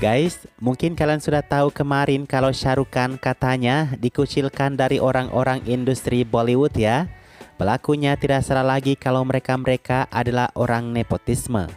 Guys, mungkin kalian sudah tahu kemarin kalau Shah Rukh Khan katanya dikucilkan dari orang-orang industri Bollywood ya. Pelakunya tidak salah lagi kalau mereka-mereka adalah orang nepotisme.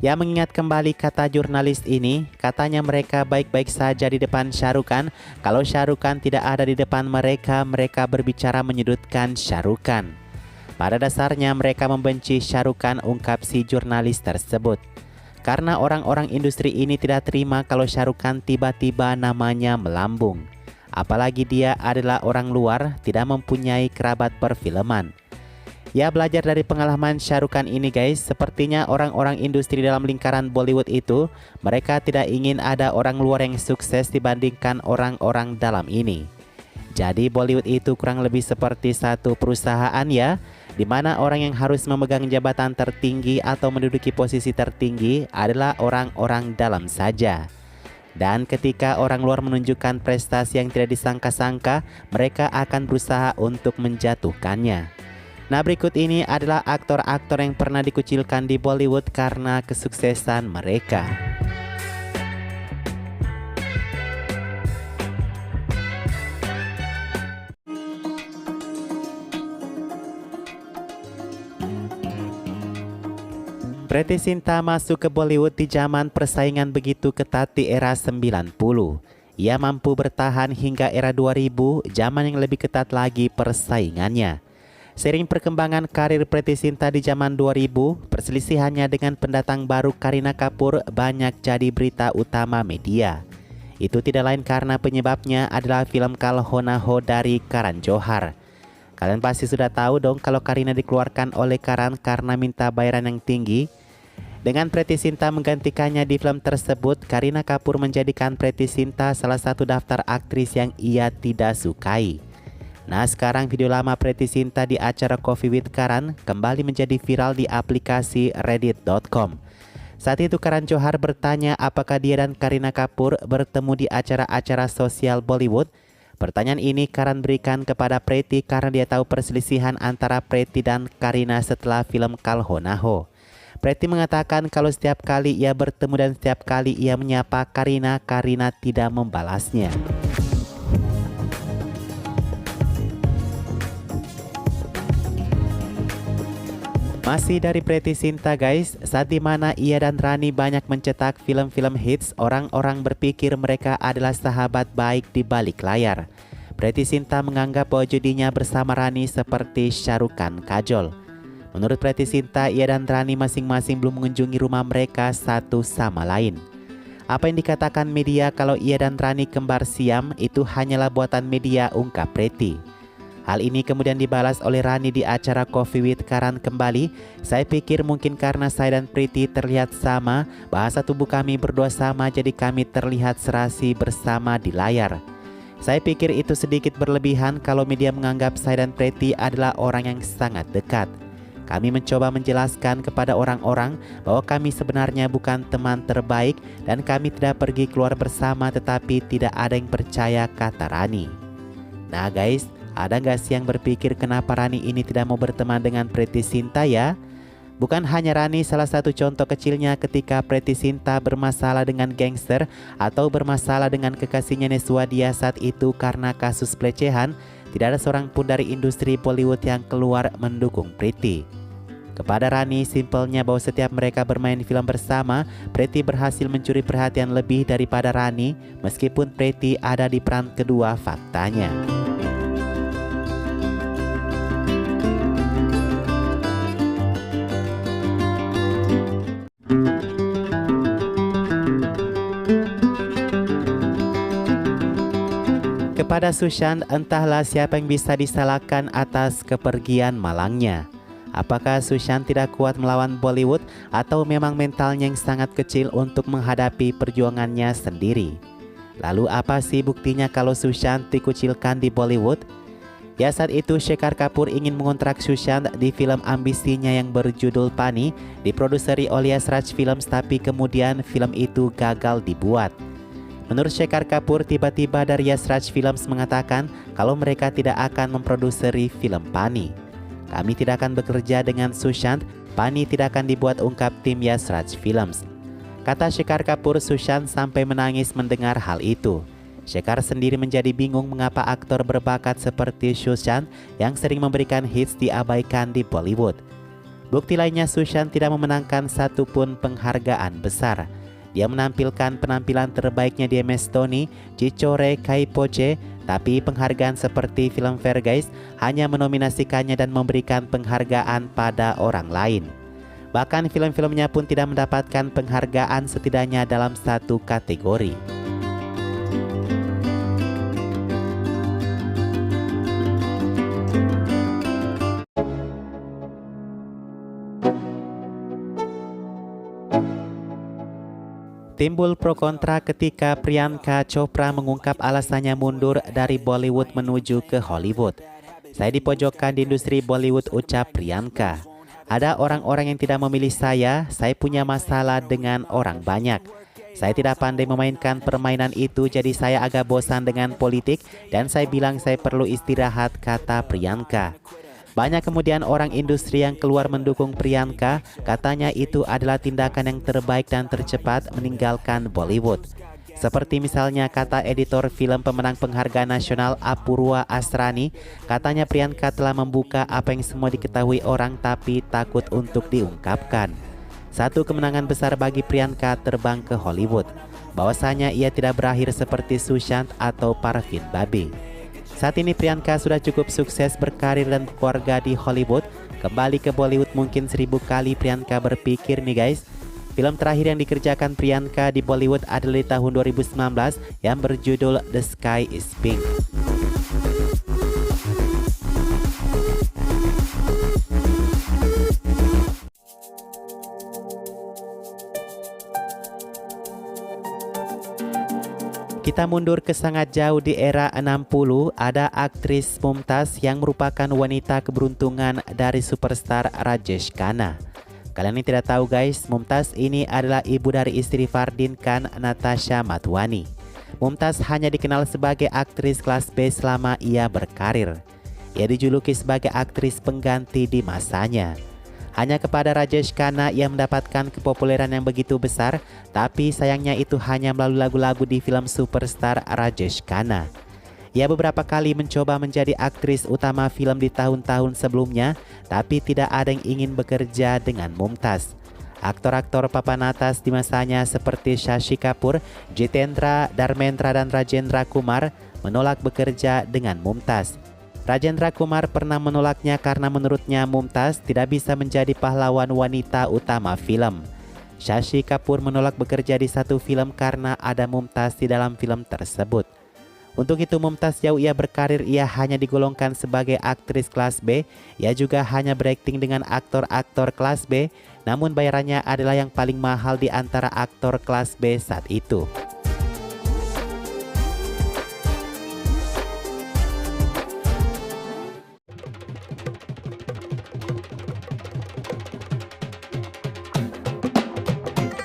Ya, mengingat kembali kata jurnalis ini, katanya mereka baik-baik saja di depan Shah Rukh Khan. Kalau Shah Rukh Khan tidak ada di depan mereka, mereka berbicara menyudutkan Shah Rukh Khan. Pada dasarnya mereka membenci Shah Rukh Khan, ungkap si jurnalis tersebut. Karena orang-orang industri ini tidak terima kalau Shah Rukh Khan tiba-tiba namanya melambung. Apalagi dia adalah orang luar, tidak mempunyai kerabat perfilman. Ya, belajar dari pengalaman Shah Rukh Khan ini guys, sepertinya orang-orang industri dalam lingkaran Bollywood itu, mereka tidak ingin ada orang luar yang sukses dibandingkan orang-orang dalam ini. Jadi Bollywood itu kurang lebih seperti satu perusahaan ya, di mana orang yang harus memegang jabatan tertinggi atau menduduki posisi tertinggi adalah orang-orang dalam saja. Dan ketika orang luar menunjukkan prestasi yang tidak disangka-sangka, mereka akan berusaha untuk menjatuhkannya. Nah, berikut ini adalah aktor-aktor yang pernah dikucilkan di Bollywood karena kesuksesan mereka. Preity Zinta masuk ke Bollywood di zaman persaingan begitu ketat di era 90. Ia mampu bertahan hingga era 2000, zaman yang lebih ketat lagi persaingannya. Seiring perkembangan karir Preity Zinta di zaman 2000, perselisihannya dengan pendatang baru Kareena Kapoor banyak jadi berita utama media. Itu tidak lain karena penyebabnya adalah film Kal Ho Na Ho dari Karan Johar. Kalian pasti sudah tahu dong kalau Kareena dikeluarkan oleh Karan karena minta bayaran yang tinggi. Dengan Preity Zinta menggantikannya di film tersebut, Kareena Kapoor menjadikan Preity Zinta salah satu daftar aktris yang ia tidak sukai. Nah, sekarang video lama Preity Zinta di acara Coffee with Karan kembali menjadi viral di aplikasi reddit.com. Saat itu Karan Johar bertanya apakah dia dan Kareena Kapoor bertemu di acara-acara sosial Bollywood. Pertanyaan ini Karan berikan kepada Preity karena dia tahu perselisihan antara Preity dan Kareena setelah film Kal Ho Na Ho. Preity mengatakan kalau setiap kali ia bertemu dan setiap kali ia menyapa Kareena, Kareena tidak membalasnya. Masih dari Preity Zinta guys, saat dimana ia dan Rani banyak mencetak film-film hits, orang-orang berpikir mereka adalah sahabat baik di balik layar. Preity Zinta menganggap bahwa judinya bersama Rani seperti Shah Rukh Khan Kajol. Menurut Preity Zinta, ia dan Rani masing-masing belum mengunjungi rumah mereka satu sama lain. Apa yang dikatakan media kalau ia dan Rani kembar siam itu hanyalah buatan media, ungkap Preity. Hal ini kemudian dibalas oleh Rani di acara Coffee with Karan kembali. Saya pikir mungkin karena saya dan Preity terlihat sama, bahasa tubuh kami berdua sama, jadi kami terlihat serasi bersama di layar. Saya pikir itu sedikit berlebihan kalau media menganggap saya dan Preity adalah orang yang sangat dekat. Kami mencoba menjelaskan kepada orang-orang bahwa kami sebenarnya bukan teman terbaik dan kami tidak pergi keluar bersama, tetapi tidak ada yang percaya, kata Rani. Nah guys, ada nggak sih yang berpikir kenapa Rani ini tidak mau berteman dengan Preity Zinta ya? Bukan hanya Rani, salah satu contoh kecilnya ketika Preity Zinta bermasalah dengan gangster atau bermasalah dengan kekasihnya Neswadia saat itu karena kasus pelecehan, tidak ada seorang pun dari industri Bollywood yang keluar mendukung Preity. Kepada Rani, simpelnya bahwa setiap mereka bermain film bersama, Preity berhasil mencuri perhatian lebih daripada Rani, meskipun Preity ada di peran kedua faktanya. Kepada Sushant, entahlah siapa yang bisa disalahkan atas kepergian malangnya. Apakah Sushant tidak kuat melawan Bollywood atau memang mentalnya yang sangat kecil untuk menghadapi perjuangannya sendiri? Lalu apa sih buktinya kalau Sushant dikucilkan di Bollywood? Ya, saat itu Shekhar Kapoor ingin mengontrak Sushant di film ambisinya yang berjudul Pani, diproduseri oleh Yas Raj Films, tapi kemudian film itu gagal dibuat. Menurut Shekhar Kapoor, tiba-tiba dari Yas Raj Films mengatakan kalau mereka tidak akan memproduksi film Pani. Kami tidak akan bekerja dengan Sushant, Pani tidak akan dibuat, ungkap tim Yas Raj Films. Kata Shekhar Kapoor, Sushant sampai menangis mendengar hal itu. Shekhar sendiri menjadi bingung mengapa aktor berbakat seperti Sushant yang sering memberikan hits diabaikan di Bollywood. Bukti lainnya, Sushant tidak memenangkan satupun penghargaan besar. Dia menampilkan penampilan terbaiknya di MS Dhoni, Chichore Kai Poche, tapi penghargaan seperti Filmfare guys hanya menominasikannya dan memberikan penghargaan pada orang lain. Bahkan film-filmnya pun tidak mendapatkan penghargaan setidaknya dalam satu kategori. Timbul pro kontra ketika Priyanka Chopra mengungkap alasannya mundur dari Bollywood menuju ke Hollywood. Saya dipojokkan di industri Bollywood, ucap Priyanka. Ada orang-orang yang tidak memilih saya punya masalah dengan orang banyak. Saya tidak pandai memainkan permainan itu, jadi saya agak bosan dengan politik dan saya bilang saya perlu istirahat, kata Priyanka. Banyak kemudian orang industri yang keluar mendukung Priyanka, katanya itu adalah tindakan yang terbaik dan tercepat meninggalkan Bollywood. Seperti misalnya kata editor film pemenang penghargaan nasional Apurva Asrani, katanya Priyanka telah membuka apa yang semua diketahui orang tapi takut untuk diungkapkan. Satu kemenangan besar bagi Priyanka terbang ke Hollywood. Bahwasanya ia tidak berakhir seperti Sushant atau Parveen Babi. Saat ini Priyanka sudah cukup sukses berkarir dan keluarga di Hollywood. Kembali ke Bollywood mungkin 1000 kali Priyanka berpikir nih guys. Film terakhir yang dikerjakan Priyanka di Bollywood adalah di tahun 2019 yang berjudul The Sky is Pink. Kita mundur ke sangat jauh di era 60, ada aktris Mumtaz yang merupakan wanita keberuntungan dari superstar Rajesh Khanna. Kalian yang tidak tahu guys, Mumtaz ini adalah ibu dari istri Fardeen Khan, Natasha Matwani. Mumtaz hanya dikenal sebagai aktris kelas B selama ia berkarir. Ia dijuluki sebagai aktris pengganti di masanya. Hanya kepada Rajesh Khanna ia mendapatkan kepopuleran yang begitu besar, tapi sayangnya itu hanya melalui lagu-lagu di film superstar Rajesh Khanna. Ia beberapa kali mencoba menjadi aktris utama film di tahun-tahun sebelumnya, tapi tidak ada yang ingin bekerja dengan Mumtaz. Aktor-aktor papan atas di masanya seperti Shashi Kapoor, Jitendra, Dharmendra dan Rajendra Kumar menolak bekerja dengan Mumtaz. Rajendra Kumar pernah menolaknya karena menurutnya Mumtaz tidak bisa menjadi pahlawan wanita utama film. Shashi Kapoor menolak bekerja di satu film karena ada Mumtaz di dalam film tersebut. Untuk itu Mumtaz jauh ia berkarir, ia hanya digolongkan sebagai aktris kelas B. Ia juga hanya berakting dengan aktor-aktor kelas B, namun bayarannya adalah yang paling mahal di antara aktor kelas B saat itu.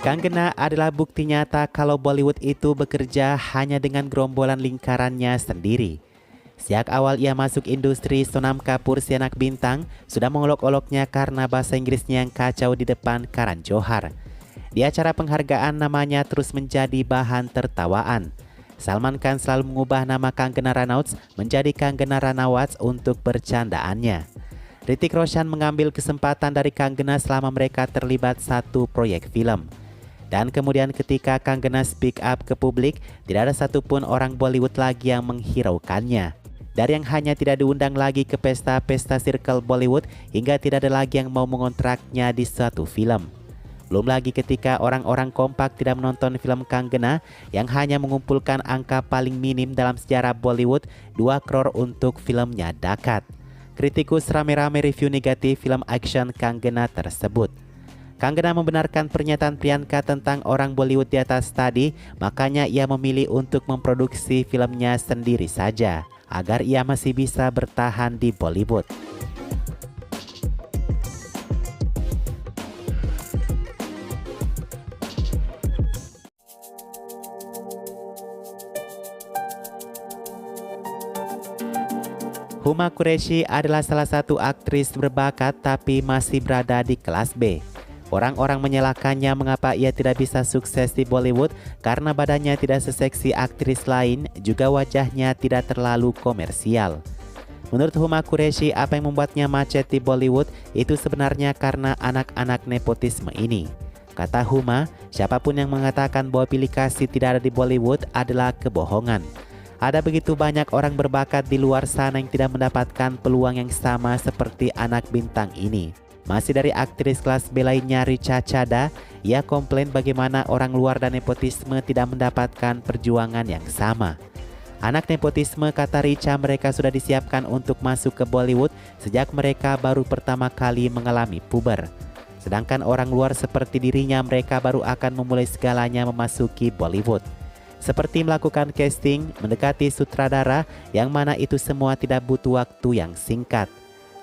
Kanggena adalah bukti nyata kalau Bollywood itu bekerja hanya dengan gerombolan lingkarannya sendiri. Sejak awal ia masuk industri, Sonam Kapoor si anak bintang sudah mengolok-oloknya karena bahasa Inggrisnya yang kacau di depan Karan Johar. Di acara penghargaan namanya terus menjadi bahan tertawaan. Salman Khan selalu mengubah nama Kanggena Ranaut menjadi Kanggena Ranawat untuk bercandaannya. Hrithik Roshan mengambil kesempatan dari Kanggena selama mereka terlibat satu proyek film. Dan kemudian ketika Kanggena speak up ke publik, tidak ada satupun orang Bollywood lagi yang menghiraukannya. Dari yang hanya tidak diundang lagi ke pesta-pesta circle Bollywood, hingga tidak ada lagi yang mau mengontraknya di suatu film. Belum lagi ketika orang-orang kompak tidak menonton film Kanggena yang hanya mengumpulkan angka paling minim dalam sejarah Bollywood, 2 crore untuk filmnya Dakat. Kritikus rame-rame review negatif film action Kanggena tersebut. Kanggena membenarkan pernyataan Priyanka tentang orang Bollywood di atas tadi, makanya ia memilih untuk memproduksi filmnya sendiri saja, agar ia masih bisa bertahan di Bollywood. Huma Qureshi adalah salah satu aktris berbakat tapi masih berada di kelas B. Orang-orang menyalahkannya mengapa ia tidak bisa sukses di Bollywood karena badannya tidak seseksi aktris lain, juga wajahnya tidak terlalu komersial. Menurut Huma Qureshi, apa yang membuatnya macet di Bollywood itu sebenarnya karena anak-anak nepotisme ini. Kata Huma, siapapun yang mengatakan bahwa Billy Kasih tidak ada di Bollywood adalah kebohongan. Ada begitu banyak orang berbakat di luar sana yang tidak mendapatkan peluang yang sama seperti anak bintang ini. Masih dari aktris kelas B lainnya Richa Chadha, ia komplain bagaimana orang luar dan nepotisme tidak mendapatkan perjuangan yang sama. Anak nepotisme, kata Richa, mereka sudah disiapkan untuk masuk ke Bollywood sejak mereka baru pertama kali mengalami puber. Sedangkan orang luar seperti dirinya, mereka baru akan memulai segalanya memasuki Bollywood. Seperti melakukan casting, mendekati sutradara, yang mana itu semua tidak butuh waktu yang singkat.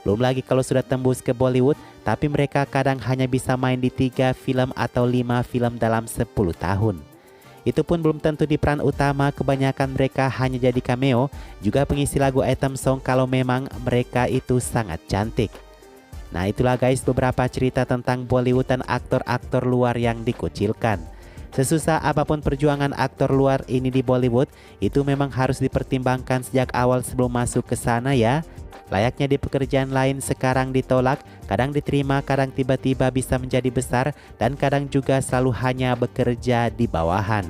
Belum lagi kalau sudah tembus ke Bollywood, tapi mereka kadang hanya bisa main di 3 film atau 5 film dalam 10 tahun. Itu pun belum tentu di peran utama, kebanyakan mereka hanya jadi cameo, juga pengisi lagu item song kalau memang mereka itu sangat cantik. Nah itulah guys beberapa cerita tentang Bollywood dan aktor-aktor luar yang dikucilkan. Sesusah apapun perjuangan aktor luar ini di Bollywood, itu memang harus dipertimbangkan sejak awal sebelum masuk ke sana ya. Layaknya di pekerjaan lain, sekarang ditolak, kadang diterima, kadang tiba-tiba bisa menjadi besar, dan kadang juga selalu hanya bekerja di bawahan.